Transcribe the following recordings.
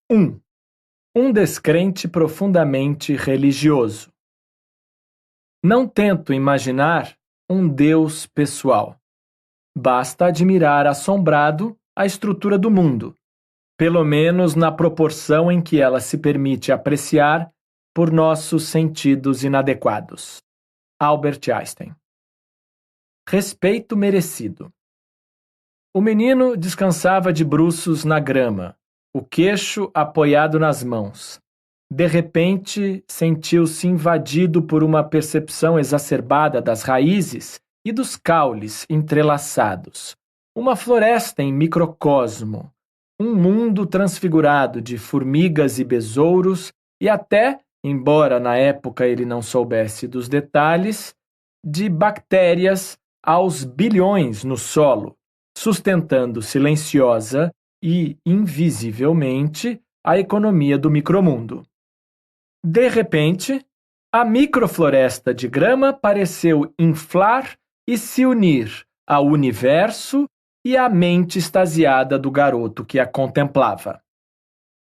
1. Um descrente profundamente religioso. Não tento imaginar um Deus pessoal. Basta admirar assombrado a estrutura do mundo, pelo menos na proporção em que ela se permite apreciar por nossos sentidos inadequados. Albert Einstein. Respeito merecido. O menino descansava de bruços na grama, o queixo apoiado nas mãos. De repente, sentiu-se invadido por uma percepção exacerbada das raízes e dos caules entrelaçados. Uma floresta em microcosmo, um mundo transfigurado de formigas e besouros e até, embora na época ele não soubesse dos detalhes, de bactérias aos bilhões no solo, sustentando silenciosa e invisivelmente a economia do micromundo. De repente, a microfloresta de grama pareceu inflar e se unir ao universo e à mente extasiada do garoto que a contemplava.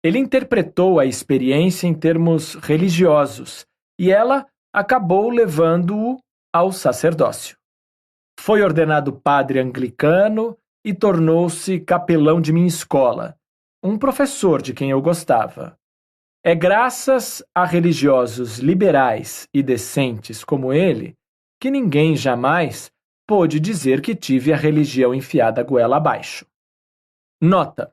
Ele interpretou a experiência em termos religiosos e ela acabou levando-o ao sacerdócio. Foi ordenado padre anglicano e tornou-se capelão de minha escola, um professor de quem eu gostava. É graças a religiosos liberais e decentes como ele que ninguém jamais pôde dizer que tive a religião enfiada goela abaixo. Nota: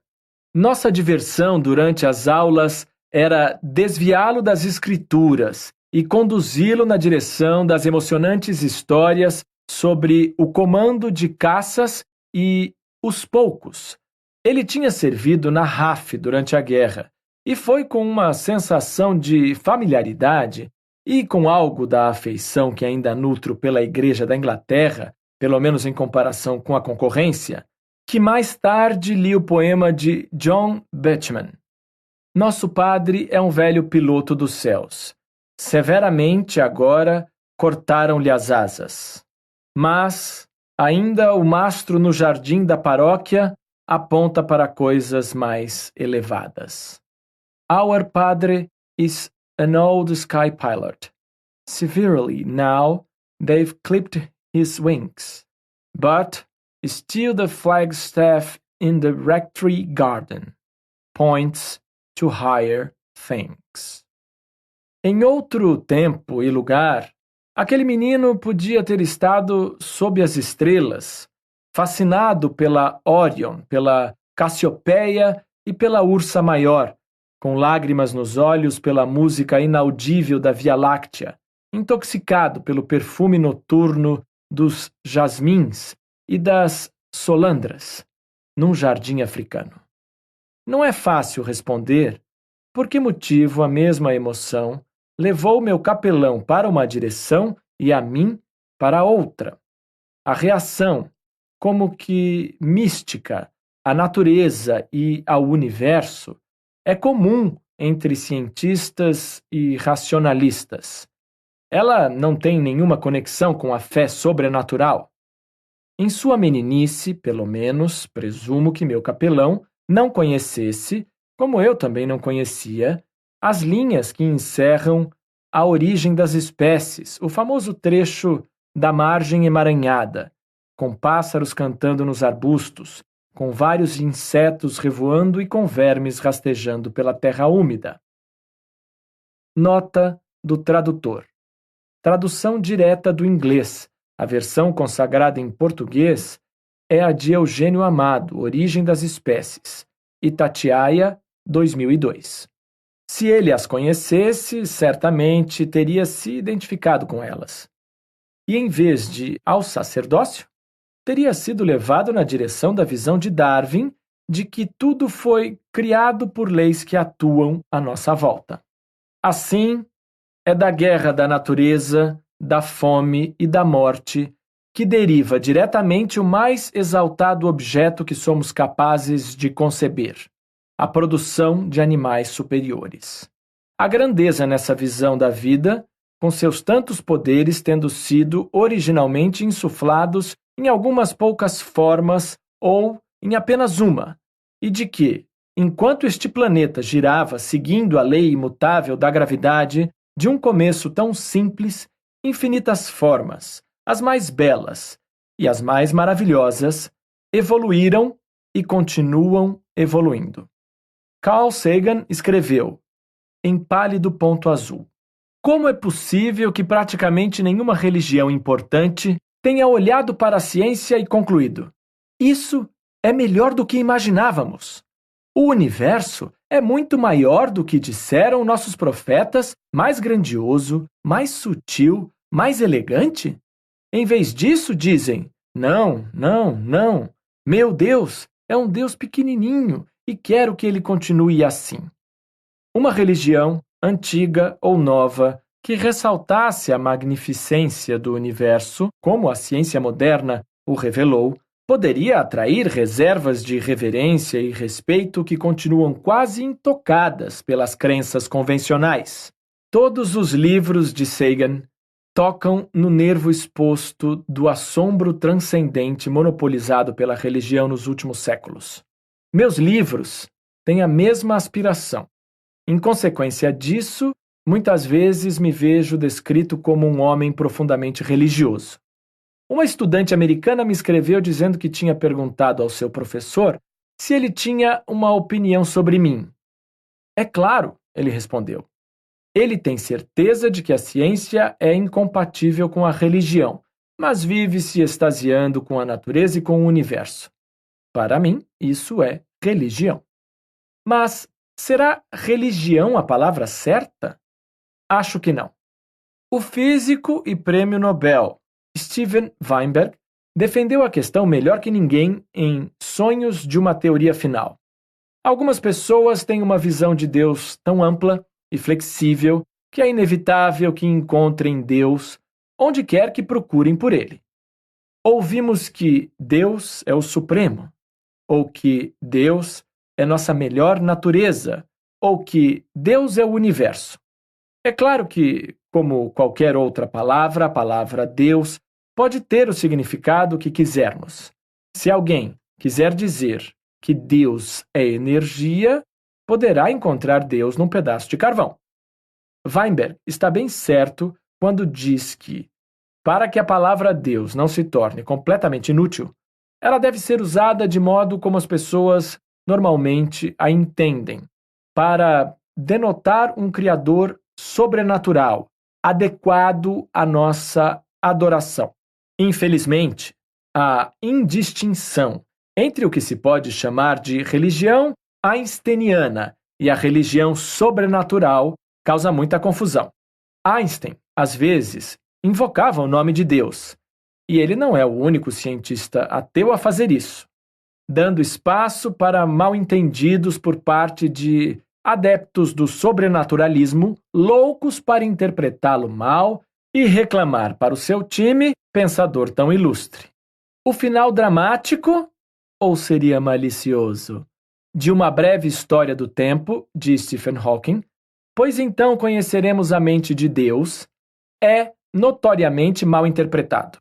nossa diversão durante as aulas era desviá-lo das escrituras e conduzi-lo na direção das emocionantes histórias sobre o comando de caças e os poucos. Ele tinha servido na RAF durante a guerra e foi com uma sensação de familiaridade e com algo da afeição que ainda nutro pela Igreja da Inglaterra, pelo menos em comparação com a concorrência, que mais tarde li o poema de John Betjeman. Nosso padre é um velho piloto dos céus. Severamente agora cortaram-lhe as asas. Mas ainda o mastro no jardim da paróquia aponta para coisas mais elevadas. Our padre is an old sky pilot. Severely now they've clipped his wings, but still the flagstaff in the rectory garden points to higher things. Em outro tempo e lugar, aquele menino podia ter estado sob as estrelas, fascinado pela Órion, pela Cassiopeia e pela Ursa Maior, com lágrimas nos olhos pela música inaudível da Via Láctea, intoxicado pelo perfume noturno dos jasmins e das solandras, num jardim africano. Não é fácil responder por que motivo a mesma emoção levou meu capelão para uma direção e a mim para outra. A reação, como que mística, à natureza e ao universo, é comum entre cientistas e racionalistas. Ela não tem nenhuma conexão com a fé sobrenatural. Em sua meninice, pelo menos, presumo que meu capelão não conhecesse, como eu também não conhecia, as linhas que encerram a origem das espécies, o famoso trecho da margem emaranhada, com pássaros cantando nos arbustos, com vários insetos revoando e com vermes rastejando pela terra úmida. Nota do tradutor. Tradução direta do inglês. A versão consagrada em português é a de Eugênio Amado, Origem das Espécies, Itatiaia, 2002. Se ele as conhecesse, certamente teria se identificado com elas. E em vez de ao sacerdócio, teria sido levado na direção da visão de Darwin de que tudo foi criado por leis que atuam à nossa volta. Assim, é da guerra da natureza, da fome e da morte que deriva diretamente o mais exaltado objeto que somos capazes de conceber, a produção de animais superiores. A grandeza nessa visão da vida, com seus tantos poderes tendo sido originalmente insuflados em algumas poucas formas ou em apenas uma, e de que, enquanto este planeta girava seguindo a lei imutável da gravidade, de um começo tão simples, infinitas formas, as mais belas e as mais maravilhosas, evoluíram e continuam evoluindo. Carl Sagan escreveu, em pálido ponto azul: como é possível que praticamente nenhuma religião importante tenha olhado para a ciência e concluído: isso é melhor do que imaginávamos. O universo é muito maior do que disseram nossos profetas, mais grandioso, mais sutil, mais elegante? Em vez disso, dizem: não, não, não. Meu Deus é um Deus pequenininho e quero que ele continue assim. Uma religião, antiga ou nova, que ressaltasse a magnificência do universo, como a ciência moderna o revelou, poderia atrair reservas de reverência e respeito que continuam quase intocadas pelas crenças convencionais. Todos os livros de Sagan tocam no nervo exposto do assombro transcendente monopolizado pela religião nos últimos séculos. Meus livros têm a mesma aspiração. Em consequência disso, muitas vezes me vejo descrito como um homem profundamente religioso. Uma estudante americana me escreveu dizendo que tinha perguntado ao seu professor se ele tinha uma opinião sobre mim. É claro, ele respondeu. Ele tem certeza de que a ciência é incompatível com a religião, mas vive se extasiando com a natureza e com o universo. Para mim, isso é religião. Mas será religião a palavra certa? Acho que não. O físico e prêmio Nobel Steven Weinberg defendeu a questão melhor que ninguém em Sonhos de uma Teoria Final. Algumas pessoas têm uma visão de Deus tão ampla e flexível que é inevitável que encontrem Deus onde quer que procurem por ele. Ouvimos que Deus é o Supremo, ou que Deus é nossa melhor natureza, ou que Deus é o universo. É claro que, como qualquer outra palavra, a palavra Deus pode ter o significado que quisermos. Se alguém quiser dizer que Deus é energia, poderá encontrar Deus num pedaço de carvão. Weinberg está bem certo quando diz que, para que a palavra Deus não se torne completamente inútil, ela deve ser usada de modo como as pessoas normalmente a entendem, para denotar um Criador sobrenatural, adequado à nossa adoração. Infelizmente, a indistinção entre o que se pode chamar de religião einsteiniana e a religião sobrenatural causa muita confusão. Einstein, às vezes, invocava o nome de Deus, e ele não é o único cientista ateu a fazer isso, dando espaço para mal-entendidos por parte de adeptos do sobrenaturalismo, loucos para interpretá-lo mal e reclamar para o seu time, pensador tão ilustre. O final dramático, ou seria malicioso, de Uma Breve História do Tempo, de Stephen Hawking, pois então conheceremos a mente de Deus, é notoriamente mal interpretado.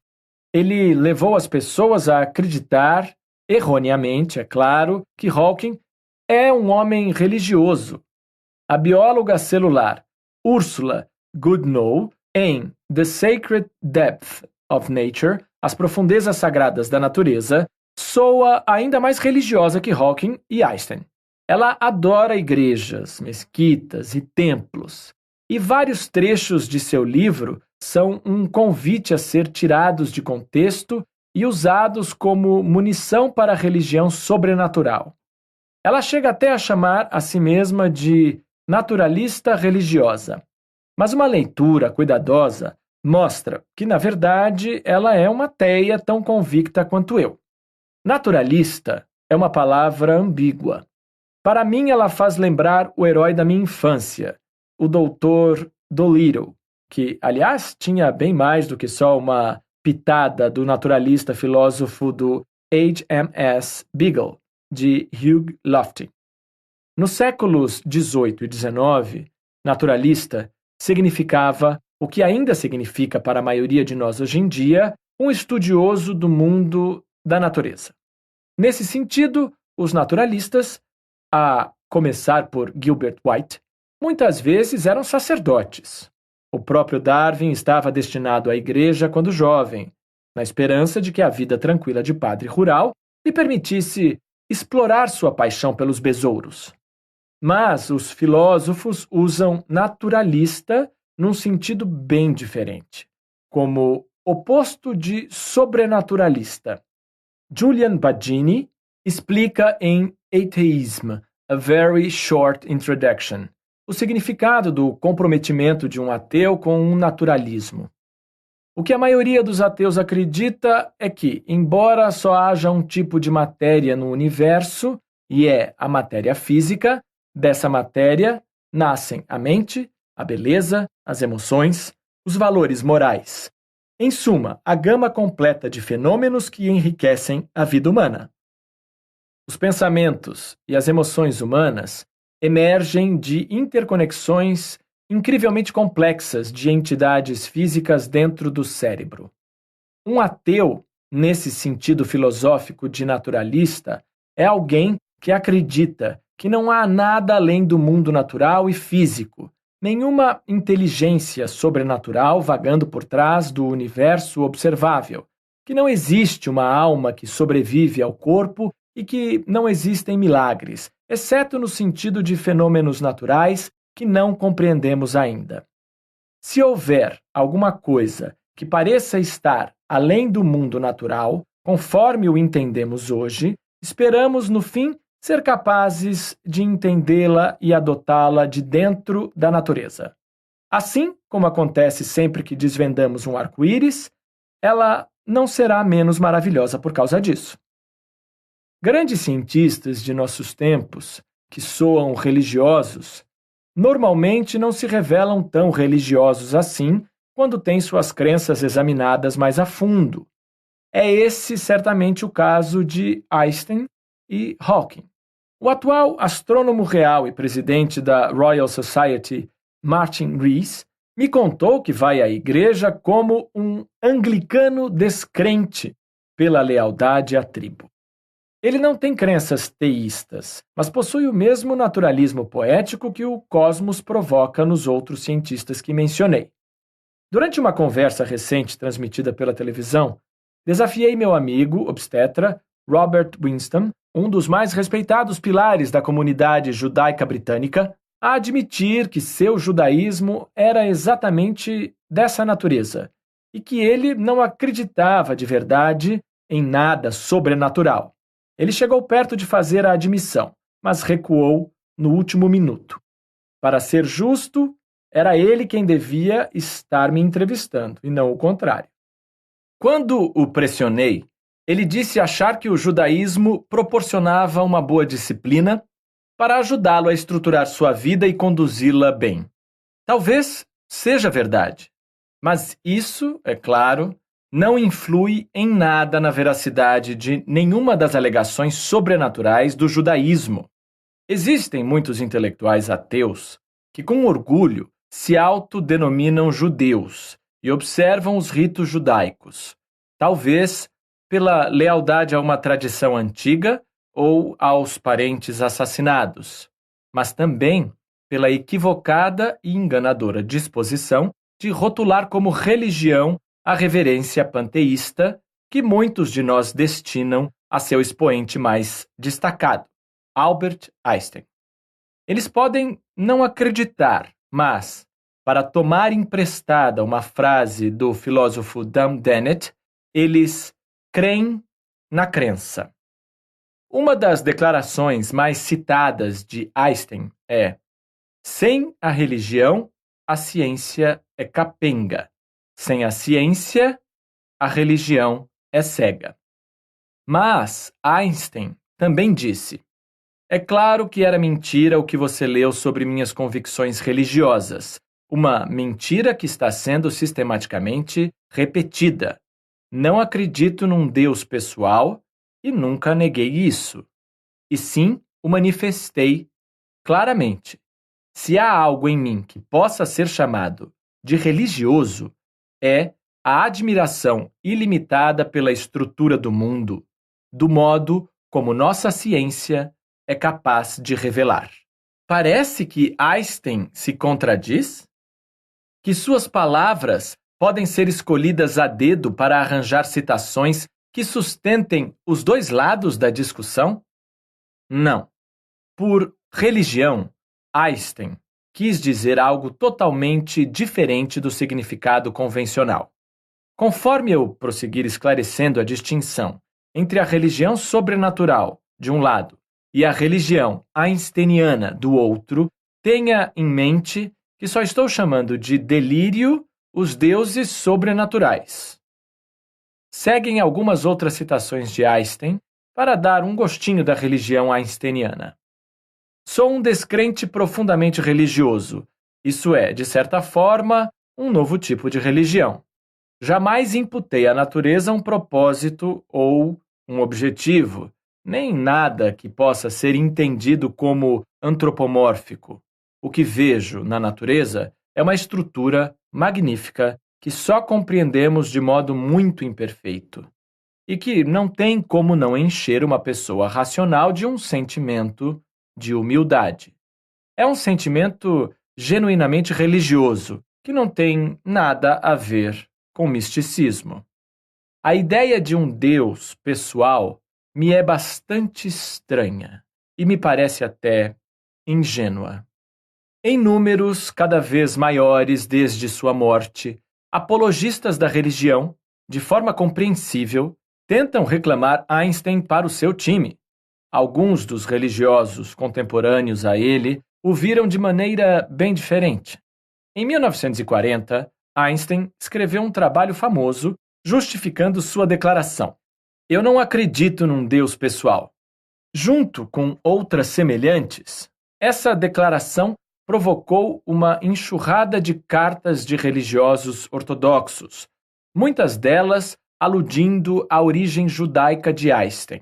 Ele levou as pessoas a acreditar, erroneamente, é claro, que Hawking é um homem religioso. A bióloga celular Ursula Goodnow, em The Sacred Depth of Nature, As Profundezas Sagradas da Natureza, soa ainda mais religiosa que Hawking e Einstein. Ela adora igrejas, mesquitas e templos, e vários trechos de seu livro são um convite a ser tirados de contexto e usados como munição para a religião sobrenatural. Ela chega até a chamar a si mesma de naturalista religiosa, mas uma leitura cuidadosa mostra que, na verdade, ela é uma ateia tão convicta quanto eu. Naturalista é uma palavra ambígua. Para mim, ela faz lembrar o herói da minha infância, o Dr. Dolittle, que, aliás, tinha bem mais do que só uma pitada do naturalista filósofo do H.M.S. Beagle, de Hugh Lofting. Nos séculos XVIII e XIX, naturalista significava o que ainda significa para a maioria de nós hoje em dia, um estudioso do mundo da natureza. Nesse sentido, os naturalistas a começar por Gilbert White, muitas vezes eram sacerdotes. O próprio Darwin estava destinado à igreja quando jovem, na esperança de que a vida tranquila de padre rural lhe permitisse explorar sua paixão pelos besouros. Mas os filósofos usam naturalista num sentido bem diferente, como oposto de sobrenaturalista. Julian Baggini explica em Atheism, A Very Short Introduction, o significado do comprometimento de um ateu com um naturalismo. O que a maioria dos ateus acredita é que, embora só haja um tipo de matéria no universo, e é a matéria física, dessa matéria nascem a mente, a beleza, as emoções, os valores morais. Em suma, a gama completa de fenômenos que enriquecem a vida humana. Os pensamentos e as emoções humanas emergem de interconexões incrivelmente complexas de entidades físicas dentro do cérebro. Um ateu, nesse sentido filosófico de naturalista, é alguém que acredita que não há nada além do mundo natural e físico, nenhuma inteligência sobrenatural vagando por trás do universo observável, que não existe uma alma que sobrevive ao corpo e que não existem milagres, exceto no sentido de fenômenos naturais que não compreendemos ainda. Se houver alguma coisa que pareça estar além do mundo natural, conforme o entendemos hoje, esperamos, no fim, ser capazes de entendê-la e adotá-la de dentro da natureza. Assim como acontece sempre que desvendamos um arco-íris, ela não será menos maravilhosa por causa disso. Grandes cientistas de nossos tempos, que soam religiosos, normalmente não se revelam tão religiosos assim quando têm suas crenças examinadas mais a fundo. É esse certamente o caso de Einstein e Hawking. O atual astrônomo real e presidente da Royal Society, Martin Rees, me contou que vai à igreja como um anglicano descrente pela lealdade à tribo. Ele não tem crenças teístas, mas possui o mesmo naturalismo poético que o cosmos provoca nos outros cientistas que mencionei. Durante uma conversa recente transmitida pela televisão, desafiei meu amigo obstetra Robert Winston, um dos mais respeitados pilares da comunidade judaica britânica, a admitir que seu judaísmo era exatamente dessa natureza e que ele não acreditava de verdade em nada sobrenatural. Ele chegou perto de fazer a admissão, mas recuou no último minuto. Para ser justo, era ele quem devia estar me entrevistando, e não o contrário. Quando o pressionei, ele disse achar que o judaísmo proporcionava uma boa disciplina para ajudá-lo a estruturar sua vida e conduzi-la bem. Talvez seja verdade, mas isso, é claro, não influi em nada na veracidade de nenhuma das alegações sobrenaturais do judaísmo. Existem muitos intelectuais ateus que, com orgulho, se autodenominam judeus e observam os ritos judaicos, talvez pela lealdade a uma tradição antiga ou aos parentes assassinados, mas também pela equivocada e enganadora disposição de rotular como religião a reverência panteísta que muitos de nós destinam a seu expoente mais destacado, Albert Einstein. Eles podem não acreditar, mas, para tomar emprestada uma frase do filósofo Dan Dennett, eles creem na crença. Uma das declarações mais citadas de Einstein é: sem a religião, a ciência é capenga. Sem a ciência, a religião é cega. Mas Einstein também disse: é claro que era mentira o que você leu sobre minhas convicções religiosas. Uma mentira que está sendo sistematicamente repetida. Não acredito num Deus pessoal e nunca neguei isso. E sim, o manifestei claramente. Se há algo em mim que possa ser chamado de religioso, é a admiração ilimitada pela estrutura do mundo, do modo como nossa ciência é capaz de revelar. Parece que Einstein se contradiz? Que suas palavras podem ser escolhidas a dedo para arranjar citações que sustentem os dois lados da discussão? Não. Por religião, Einstein quis dizer algo totalmente diferente do significado convencional. Conforme eu prosseguir esclarecendo a distinção entre a religião sobrenatural, de um lado, e a religião einsteiniana, do outro, tenha em mente que só estou chamando de delírio os deuses sobrenaturais. Seguem algumas outras citações de Einstein para dar um gostinho da religião einsteiniana. Sou um descrente profundamente religioso. Isso é, de certa forma, um novo tipo de religião. Jamais imputei à natureza um propósito ou um objetivo, nem nada que possa ser entendido como antropomórfico. O que vejo na natureza é uma estrutura magnífica que só compreendemos de modo muito imperfeito e que não tem como não encher uma pessoa racional de um sentimento de humildade. É um sentimento genuinamente religioso, que não tem nada a ver com misticismo. A ideia de um Deus pessoal me é bastante estranha e me parece até ingênua. Em números cada vez maiores desde sua morte, apologistas da religião, de forma compreensível, tentam reclamar Einstein para o seu time. Alguns dos religiosos contemporâneos a ele o viram de maneira bem diferente. Em 1940, Einstein escreveu um trabalho famoso justificando sua declaração: "Eu não acredito num Deus pessoal." Junto com outras semelhantes, essa declaração provocou uma enxurrada de cartas de religiosos ortodoxos, muitas delas aludindo à origem judaica de Einstein.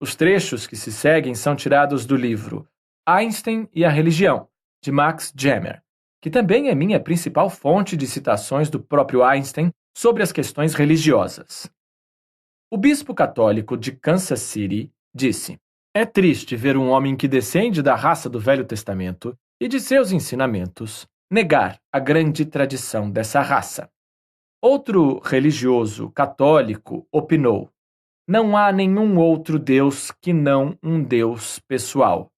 Os trechos que se seguem são tirados do livro Einstein e a Religião, de Max Jammer, que também é minha principal fonte de citações do próprio Einstein sobre as questões religiosas. O bispo católico de Kansas City disse: "É triste ver um homem que descende da raça do Velho Testamento e de seus ensinamentos negar a grande tradição dessa raça." Outro religioso católico opinou: "Não há nenhum outro Deus que não um Deus pessoal."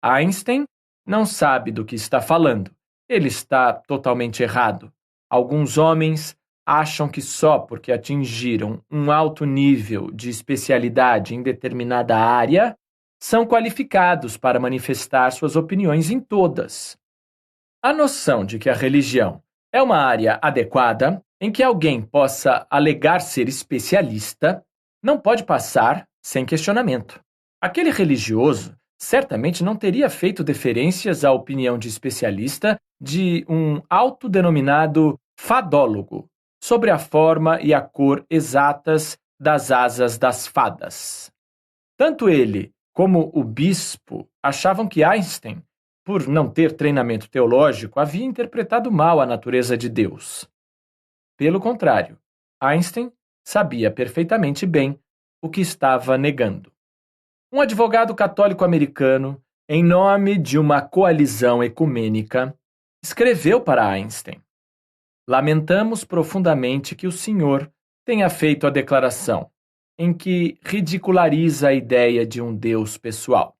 Einstein não sabe do que está falando. Ele está totalmente errado. Alguns homens acham que só porque atingiram um alto nível de especialidade em determinada área, são qualificados para manifestar suas opiniões em todas. A noção de que a religião é uma área adequada, em que alguém possa alegar ser especialista, não pode passar sem questionamento. Aquele religioso certamente não teria feito deferências à opinião de especialista de um autodenominado fadólogo sobre a forma e a cor exatas das asas das fadas. Tanto ele como o bispo achavam que Einstein, por não ter treinamento teológico, havia interpretado mal a natureza de Deus. Pelo contrário, Einstein sabia perfeitamente bem o que estava negando. Um advogado católico americano, em nome de uma coalizão ecumênica, escreveu para Einstein: "Lamentamos profundamente que o senhor tenha feito a declaração em que ridiculariza a ideia de um Deus pessoal.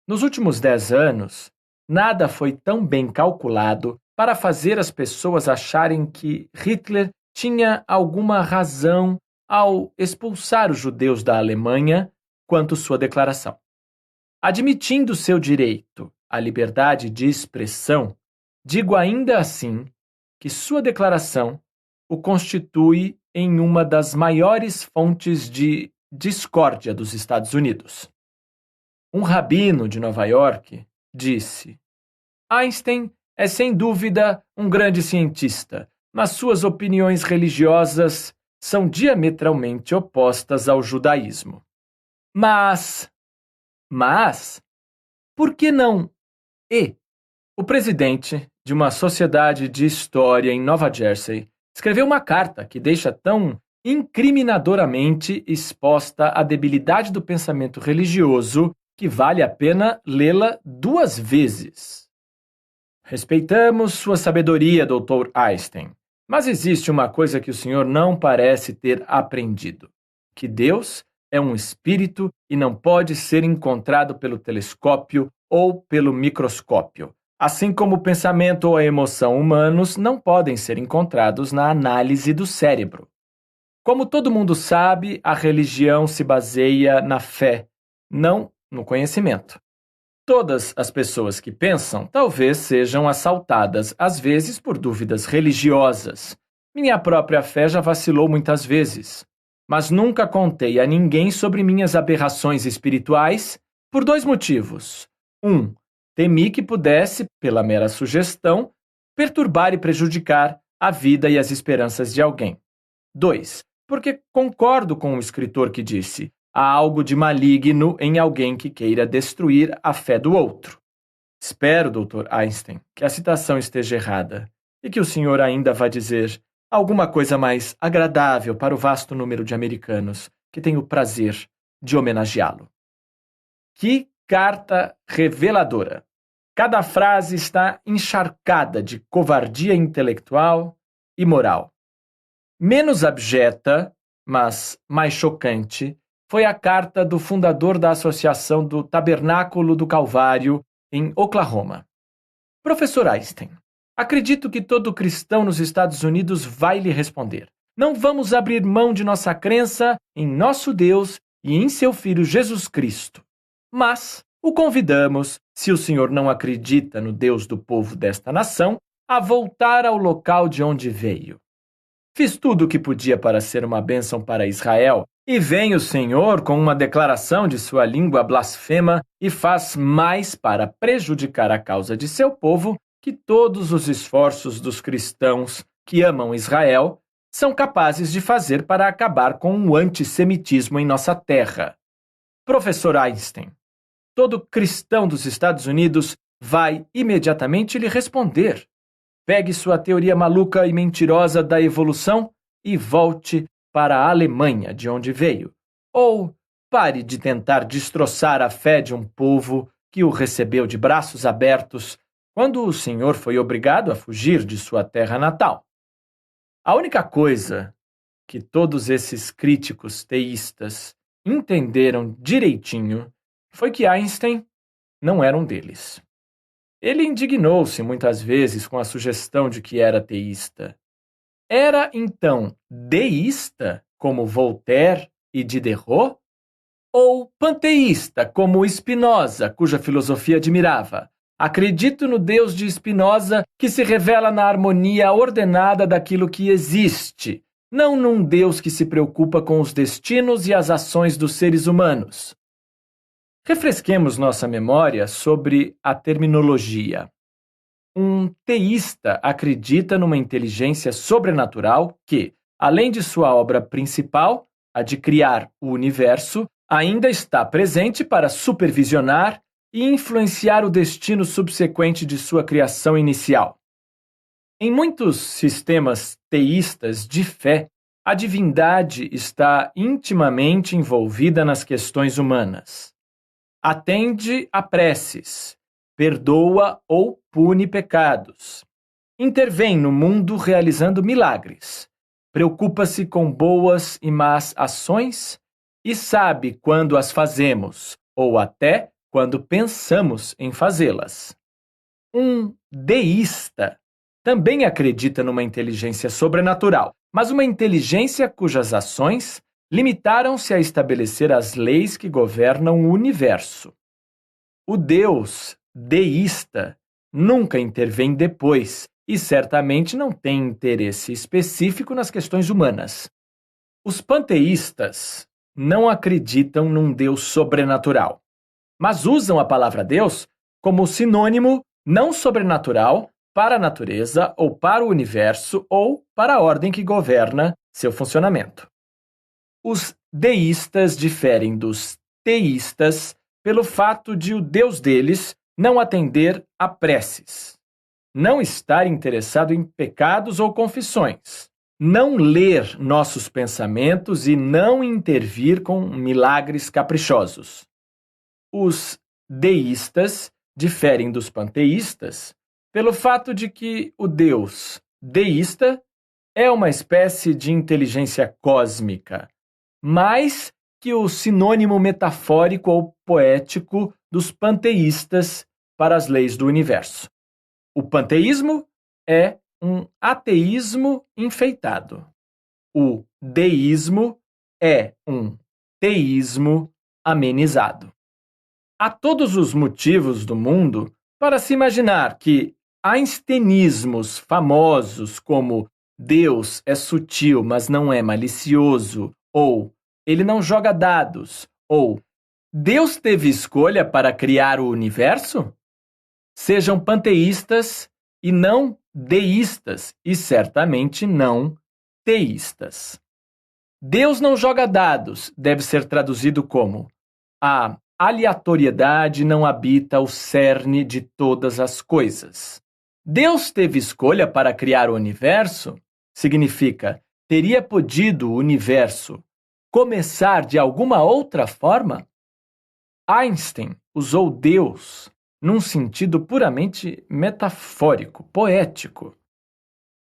Nos últimos 10 anos, nada foi tão bem calculado para fazer as pessoas acharem que Hitler tinha alguma razão ao expulsar os judeus da Alemanha quanto sua declaração. Admitindo seu direito à liberdade de expressão, digo ainda assim que sua declaração o constitui em uma das maiores fontes de discórdia dos Estados Unidos." Um rabino de Nova York disse: "Einstein é sem dúvida um grande cientista, mas suas opiniões religiosas são diametralmente opostas ao judaísmo." Mas, por que não? O presidente de uma sociedade de história em Nova Jersey escreveu uma carta que deixa tão incriminadoramente exposta a debilidade do pensamento religioso que vale a pena lê-la 2 vezes. Respeitamos sua sabedoria, Dr. Einstein, mas existe uma coisa que o senhor não parece ter aprendido: que Deus é um espírito e não pode ser encontrado pelo telescópio ou pelo microscópio, assim como o pensamento ou a emoção humanos não podem ser encontrados na análise do cérebro. Como todo mundo sabe, a religião se baseia na fé, não no conhecimento. Todas as pessoas que pensam talvez sejam assaltadas, às vezes, por dúvidas religiosas. Minha própria fé já vacilou muitas vezes, mas nunca contei a ninguém sobre minhas aberrações espirituais por 2 motivos. 1. Temi que pudesse, pela mera sugestão, perturbar e prejudicar a vida e as esperanças de alguém. 2. Porque concordo com o escritor que disse: há algo de maligno em alguém que queira destruir a fé do outro. Espero, Dr. Einstein, que a citação esteja errada e que o senhor ainda vá dizer alguma coisa mais agradável para o vasto número de americanos que tem o prazer de homenageá-lo. Que carta reveladora! Cada frase está encharcada de covardia intelectual e moral. Menos abjeta, mas mais chocante, foi a carta do fundador da Associação do Tabernáculo do Calvário, em Oklahoma. Professor Einstein, acredito que todo cristão nos Estados Unidos vai lhe responder: não vamos abrir mão de nossa crença em nosso Deus e em seu Filho Jesus Cristo. Mas o convidamos, se o senhor não acredita no Deus do povo desta nação, a voltar ao local de onde veio. Fiz tudo o que podia para ser uma bênção para Israel, e vem o Senhor com uma declaração de sua língua blasfema e faz mais para prejudicar a causa de seu povo que todos os esforços dos cristãos que amam Israel são capazes de fazer para acabar com o antissemitismo em nossa terra. Professor Einstein, todo cristão dos Estados Unidos vai imediatamente lhe responder: pegue sua teoria maluca e mentirosa da evolução e volte para a Alemanha, de onde veio. Ou pare de tentar destroçar a fé de um povo que o recebeu de braços abertos quando o senhor foi obrigado a fugir de sua terra natal. A única coisa que todos esses críticos teístas entenderam direitinho foi que Einstein não era um deles. Ele indignou-se muitas vezes com a sugestão de que era teísta. Era, então, deísta, como Voltaire e Diderot? Ou panteísta, como Spinoza, cuja filosofia admirava? Acredito no Deus de Spinoza que se revela na harmonia ordenada daquilo que existe, não num Deus que se preocupa com os destinos e as ações dos seres humanos. Refresquemos nossa memória sobre a terminologia. Um teísta acredita numa inteligência sobrenatural que, além de sua obra principal, a de criar o universo, ainda está presente para supervisionar e influenciar o destino subsequente de sua criação inicial. Em muitos sistemas teístas de fé, a divindade está intimamente envolvida nas questões humanas. Atende a preces, perdoa ou pune pecados. Intervém no mundo realizando milagres. Preocupa-se com boas e más ações e sabe quando as fazemos, ou até quando pensamos em fazê-las. Um deísta também acredita numa inteligência sobrenatural, mas uma inteligência cujas ações limitaram-se a estabelecer as leis que governam o universo. O Deus deísta nunca intervém depois e certamente não tem interesse específico nas questões humanas. Os panteístas não acreditam num Deus sobrenatural, mas usam a palavra Deus como sinônimo não sobrenatural para a natureza ou para o universo ou para a ordem que governa seu funcionamento. Os deístas diferem dos teístas pelo fato de o Deus deles não atender a preces, não estar interessado em pecados ou confissões, não ler nossos pensamentos e não intervir com milagres caprichosos. Os deístas diferem dos panteístas pelo fato de que o Deus deísta é uma espécie de inteligência cósmica, mais que o sinônimo metafórico ou poético dos panteístas para as leis do universo. O panteísmo é um ateísmo enfeitado. O deísmo é um teísmo amenizado. Há todos os motivos do mundo para se imaginar que einsteinismos famosos como Deus é sutil, mas não é malicioso, ou ele não joga dados, ou Deus teve escolha para criar o universo? Sejam panteístas e não deístas, e certamente não teístas. Deus não joga dados deve ser traduzido como: a aleatoriedade não habita o cerne de todas as coisas. Deus teve escolha para criar o universo? Significa, teria podido o universo começar de alguma outra forma? Einstein usou Deus num sentido puramente metafórico, poético.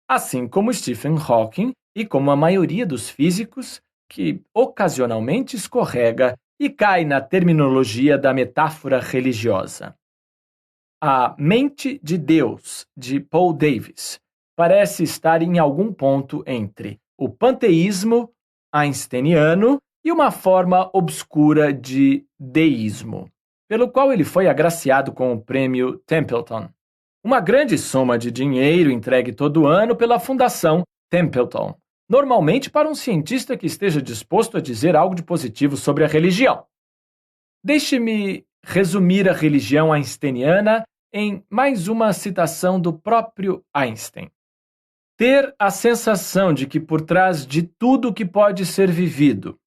Assim como Stephen Hawking e como a maioria dos físicos que ocasionalmente escorrega e cai na terminologia da metáfora religiosa. A Mente de Deus, de Paul Davies, parece estar em algum ponto entre o panteísmo einsteiniano e uma forma obscura de deísmo, pelo qual ele foi agraciado com o prêmio Templeton, uma grande soma de dinheiro entregue todo ano pela Fundação Templeton, normalmente para um cientista que esteja disposto a dizer algo de positivo sobre a religião. Deixe-me resumir a religião einsteiniana em mais uma citação do próprio Einstein. Ter a sensação de que por trás de tudo que pode ser vivido,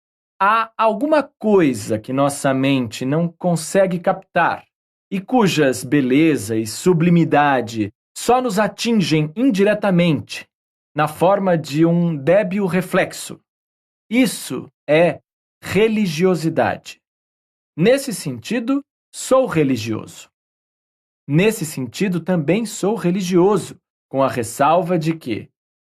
há alguma coisa que nossa mente não consegue captar e cujas beleza e sublimidade só nos atingem indiretamente, na forma de um débil reflexo. Isso é religiosidade. Nesse sentido, sou religioso. Nesse sentido, também sou religioso, com a ressalva de que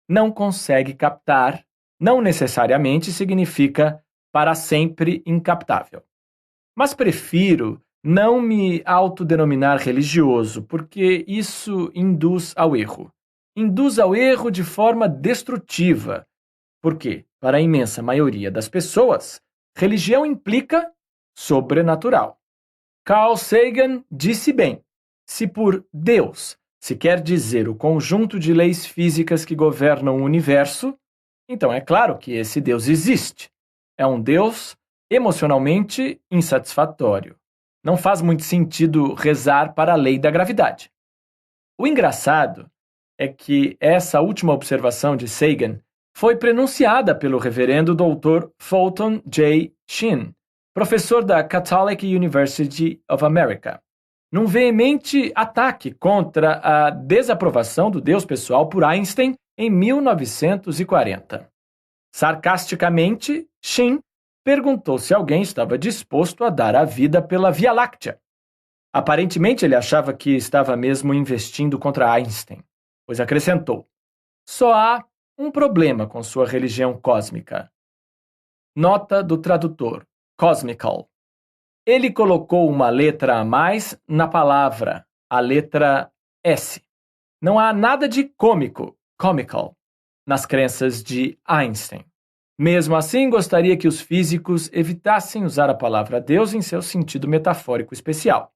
não consegue captar não necessariamente significa para sempre incaptável. Mas prefiro não me autodenominar religioso, porque isso induz ao erro. Induz ao erro de forma destrutiva, porque, para a imensa maioria das pessoas, religião implica sobrenatural. Carl Sagan disse bem: se por Deus se quer dizer o conjunto de leis físicas que governam o universo, então é claro que esse Deus existe. É um Deus emocionalmente insatisfatório. Não faz muito sentido rezar para a lei da gravidade. O engraçado é que essa última observação de Sagan foi pronunciada pelo reverendo Dr. Fulton J. Sheen, professor da Catholic University of America, num veemente ataque contra a desaprovação do Deus pessoal por Einstein em 1940. Sarcasticamente, Sheen perguntou se alguém estava disposto a dar a vida pela Via Láctea. Aparentemente, ele achava que estava mesmo investindo contra Einstein, pois acrescentou: só há um problema com sua religião cósmica. Nota do tradutor: cosmical. Ele colocou uma letra a mais na palavra, a letra S. Não há nada de cômico, comical, nas crenças de Einstein. Mesmo assim, gostaria que os físicos evitassem usar a palavra Deus em seu sentido metafórico especial.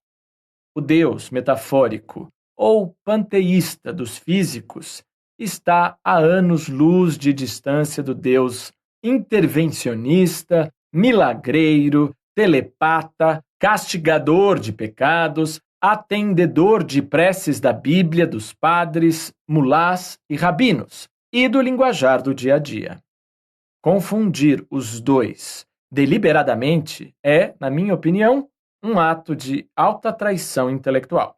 O Deus metafórico ou panteísta dos físicos está a anos-luz de distância do Deus intervencionista, milagreiro, telepata, castigador de pecados, atendedor de preces da Bíblia dos padres, mulás e rabinos, e do linguajar do dia a dia. Confundir os dois deliberadamente é, na minha opinião, um ato de alta traição intelectual.